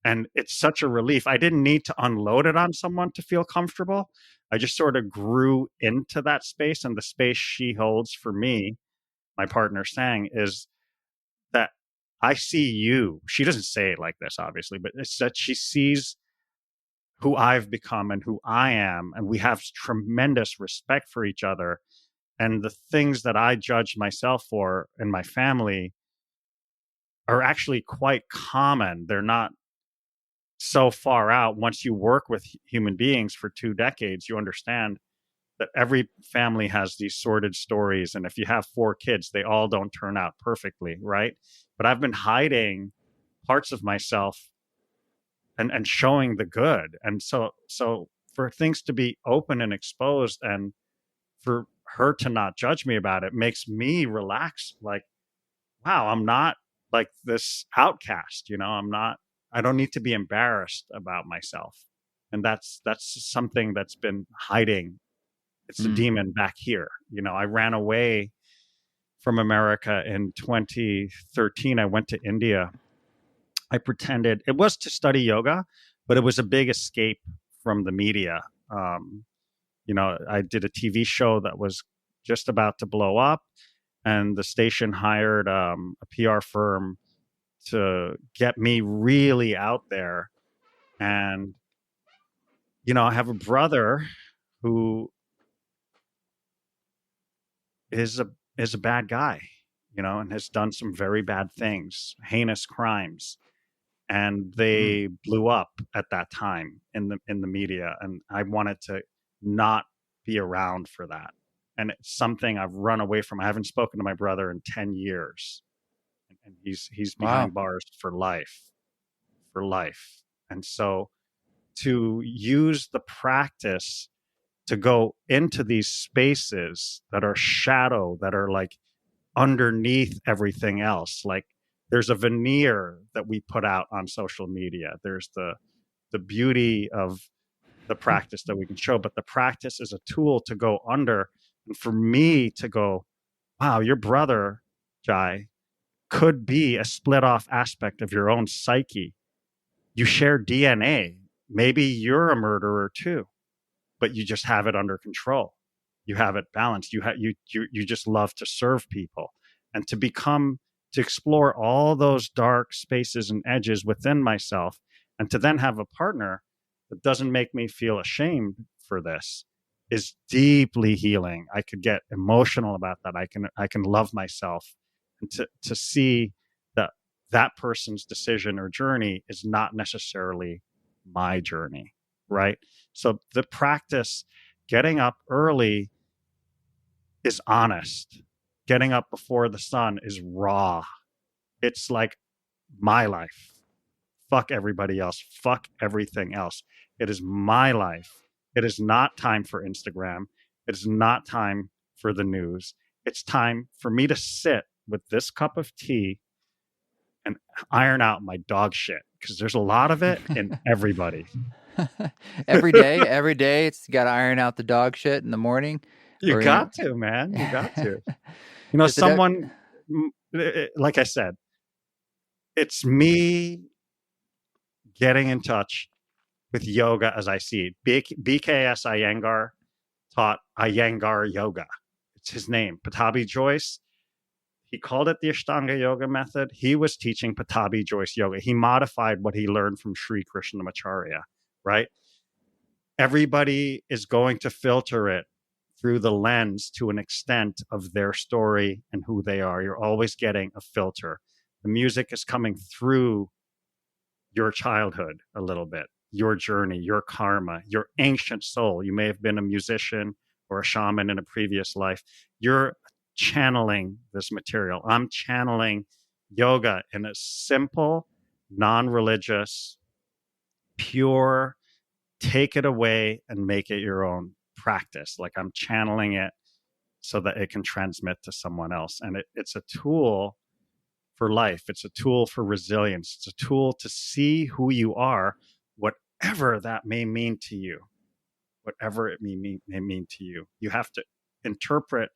And it's such a relief. I didn't need to unload it on someone to feel comfortable. I just sort of grew into that space, and the space she holds for me, my partner sang, is that I see you. She doesn't say it like this, obviously, but it's that she sees who I've become and who I am. And we have tremendous respect for each other. And the things that I judged myself for and my family are actually quite common. They're not so far out. Once you work with human beings for 2 decades, you understand that every family has these sordid stories. And if you have 4 kids, they all don't turn out perfectly, right? But I've been hiding parts of myself and showing the good. And so for things to be open and exposed and for her to not judge me about it makes me relax. Like, wow, I'm not like this outcast, I don't need to be embarrassed about myself. And that's something that's been hiding. It's a Mm. demon back here. I ran away from America in 2013. I went to India. I pretended it was to study yoga, but it was a big escape from the media. Um, I did a TV show that was just about to blow up, and the station hired a PR firm to get me really out there. And I have a brother who is a bad guy, and has done some very bad things, heinous crimes, and Mm. they blew up at that time in the media, and I wanted to not be around for that. And it's something I've run away from. I haven't spoken to my brother in 10 years, and he's Wow. behind bars for life. And so to use the practice to go into these spaces that are shadow, that are like underneath everything else. Like there's a veneer that we put out on social media. There's the beauty of the practice that we can show, but the practice is a tool to go under. And for me to go, wow, your brother, Jai, could be a split off aspect of your own psyche. You share DNA. Maybe you're a murderer too, but you just have it under control. You have it balanced. You just love to serve people, and to explore all those dark spaces and edges within myself, and to then have a partner that doesn't make me feel ashamed for this is deeply healing. I could get emotional about that. I can love myself, and to see that that person's decision or journey is not necessarily my journey, right? So the practice, getting up early, is honest. Getting up before the sun is raw. It's like my life. Fuck everybody else. Fuck everything else. It is my life. It is not time for Instagram. It is not time for the news. It's time for me to sit with this cup of tea and iron out my dog shit, because there's a lot of it in everybody. Every day, it's got to iron out the dog shit in the morning, You or got to, man. You got to. Is it? Like I said, it's me getting in touch with yoga as I see it. BKS Iyengar taught Iyengar yoga. It's his name. Patabi Joyce, he called it the Ashtanga yoga method. He was teaching Patabi Joyce yoga. He modified what he learned from Sri Krishnamacharya, right? Everybody is going to filter it through the lens to an extent of their story and who they are. You're always getting a filter. The music is coming through your childhood a little bit, your journey, your karma, your ancient soul. You may have been a musician or a shaman in a previous life. You're channeling this material. I'm channeling yoga in a simple, non-religious, pure, take it away and make it your own practice. Like I'm channeling it so that it can transmit to someone else. And it's a tool for life. It's a tool for resilience. It's a tool to see who you are, whatever that may mean to you, whatever it may mean to you. You have to interpret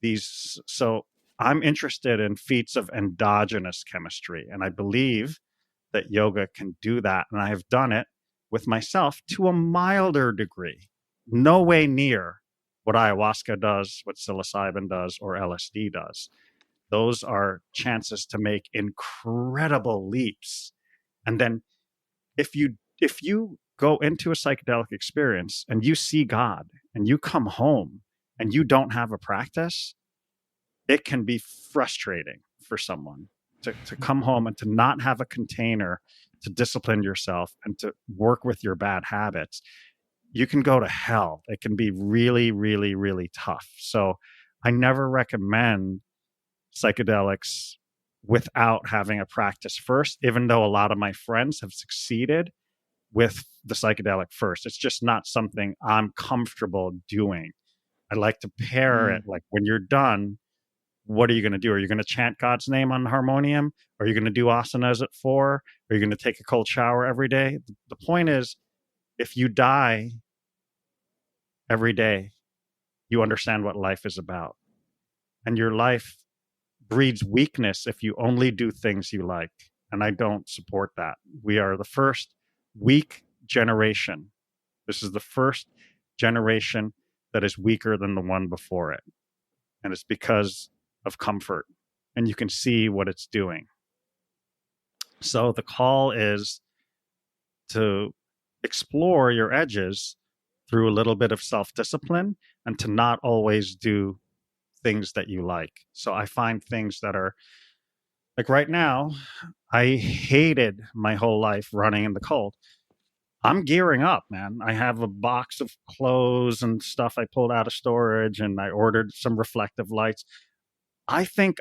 these. So I'm interested in feats of endogenous chemistry, and I believe that yoga can do that. And I have done it with myself to a milder degree, no way near what ayahuasca does, what psilocybin does, or LSD does. Those are chances to make incredible leaps. And then if you go into a psychedelic experience and you see God and you come home and you don't have a practice, it can be frustrating for someone to come home and to not have a container to discipline yourself and to work with your bad habits. You can go to hell. It can be really, really, really tough. So I never recommend psychedelics without having a practice first, even though a lot of my friends have succeeded with the psychedelic first. It's just not something I'm comfortable doing. I like to pair it, like when you're done, what are you going to do? Are you going to chant God's name on the harmonium? Are you going to do asanas at 4? Are you going to take a cold shower every day? The point is, if you die every day, you understand what life is about. and your life breeds weakness if you only do things you like. And I don't support that. We are the first weak generation. This is the first generation that is weaker than the one before it. And it's because of comfort. And you can see what it's doing. So the call is to explore your edges through a little bit of self-discipline and to not always do things that you like. So I find things that are like right now, I hated my whole life running in the cold. I'm gearing up, man. I have a box of clothes and stuff I pulled out of storage, and I ordered some reflective lights. I think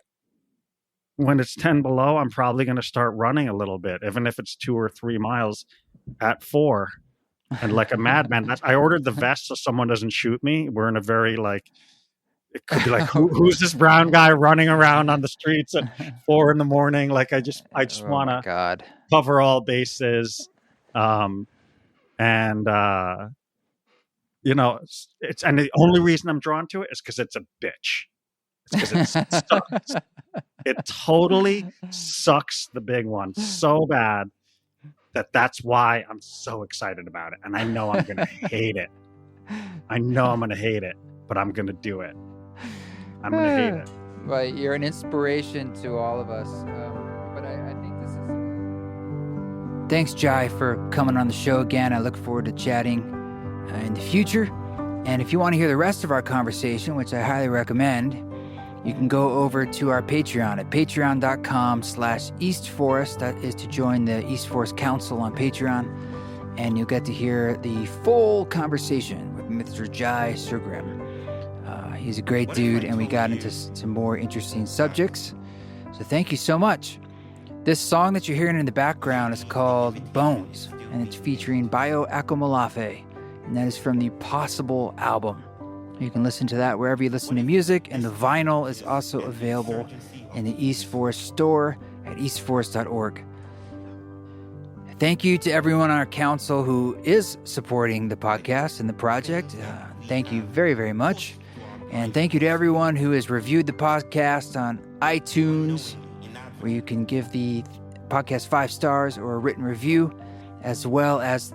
when it's 10 below, I'm probably going to start running a little bit, even if it's 2 or 3 miles at 4. And like a madman, I ordered the vest so someone doesn't shoot me. We're in a very like, it could be like, who's this brown guy running around on the streets at 4 a.m? Like, I just want to cover all bases. You know, and the only reason I'm drawn to it is because it's a bitch. It's because it sucks. It totally sucks the big one so bad that's why I'm so excited about it. And I know I'm going to hate it. I know I'm going to hate it, but I'm going to do it. I'm going to hate it. Well, you're an inspiration to all of us. But I think this is... Thanks, Jai, for coming on the show again. I look forward to chatting in the future. And if you want to hear the rest of our conversation, which I highly recommend, you can go over to our Patreon at patreon.com/EastForest. That is to join the East Forest Council on Patreon. And you'll get to hear the full conversation with Mr. Jai Sugrim. He's a great dude, and we got into some more interesting subjects. So thank you so much. This song that you're hearing in the background is called Bones, and it's featuring Bayo Akomolafe, and that is from the Possible album. You can listen to that wherever you listen to music, and the vinyl is also available in the East Forest store at eastforest.org. Thank you to everyone on our council who is supporting the podcast and the project. Thank you very, very much. And thank you to everyone who has reviewed the podcast on iTunes, where you can give the podcast 5 stars or a written review, as well as,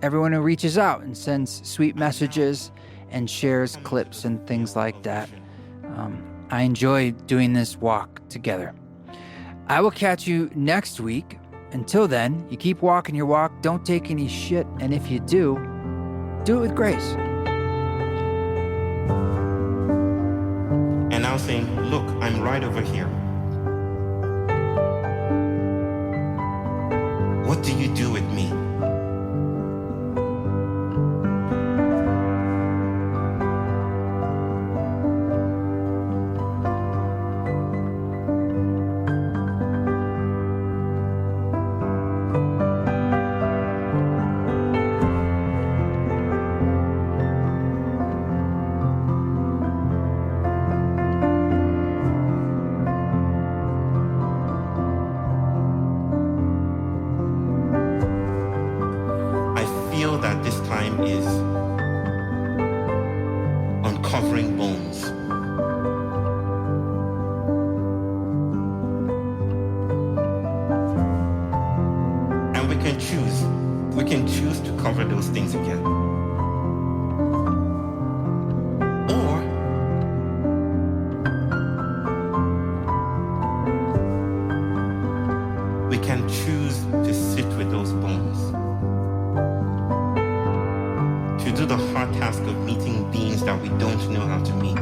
everyone who reaches out and sends sweet messages and shares clips and things like that. I enjoy doing this walk together. I will catch you next week. Until then, you keep walking your walk, don't take any shit, and if you do it with grace. And now saying, look, I'm right over here. What do you do with me? Is uncovering bones. And we can choose. We can choose to cover those things again. Or we can choose to sit with those bones. To do the hard task of meeting beings that we don't know how to meet.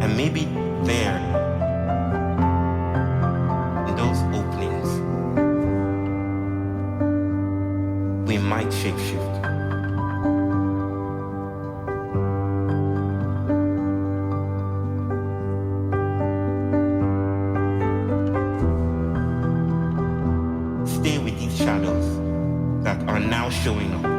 And maybe there, in those openings, we might shapeshift. Stay with these shadows that are now showing up.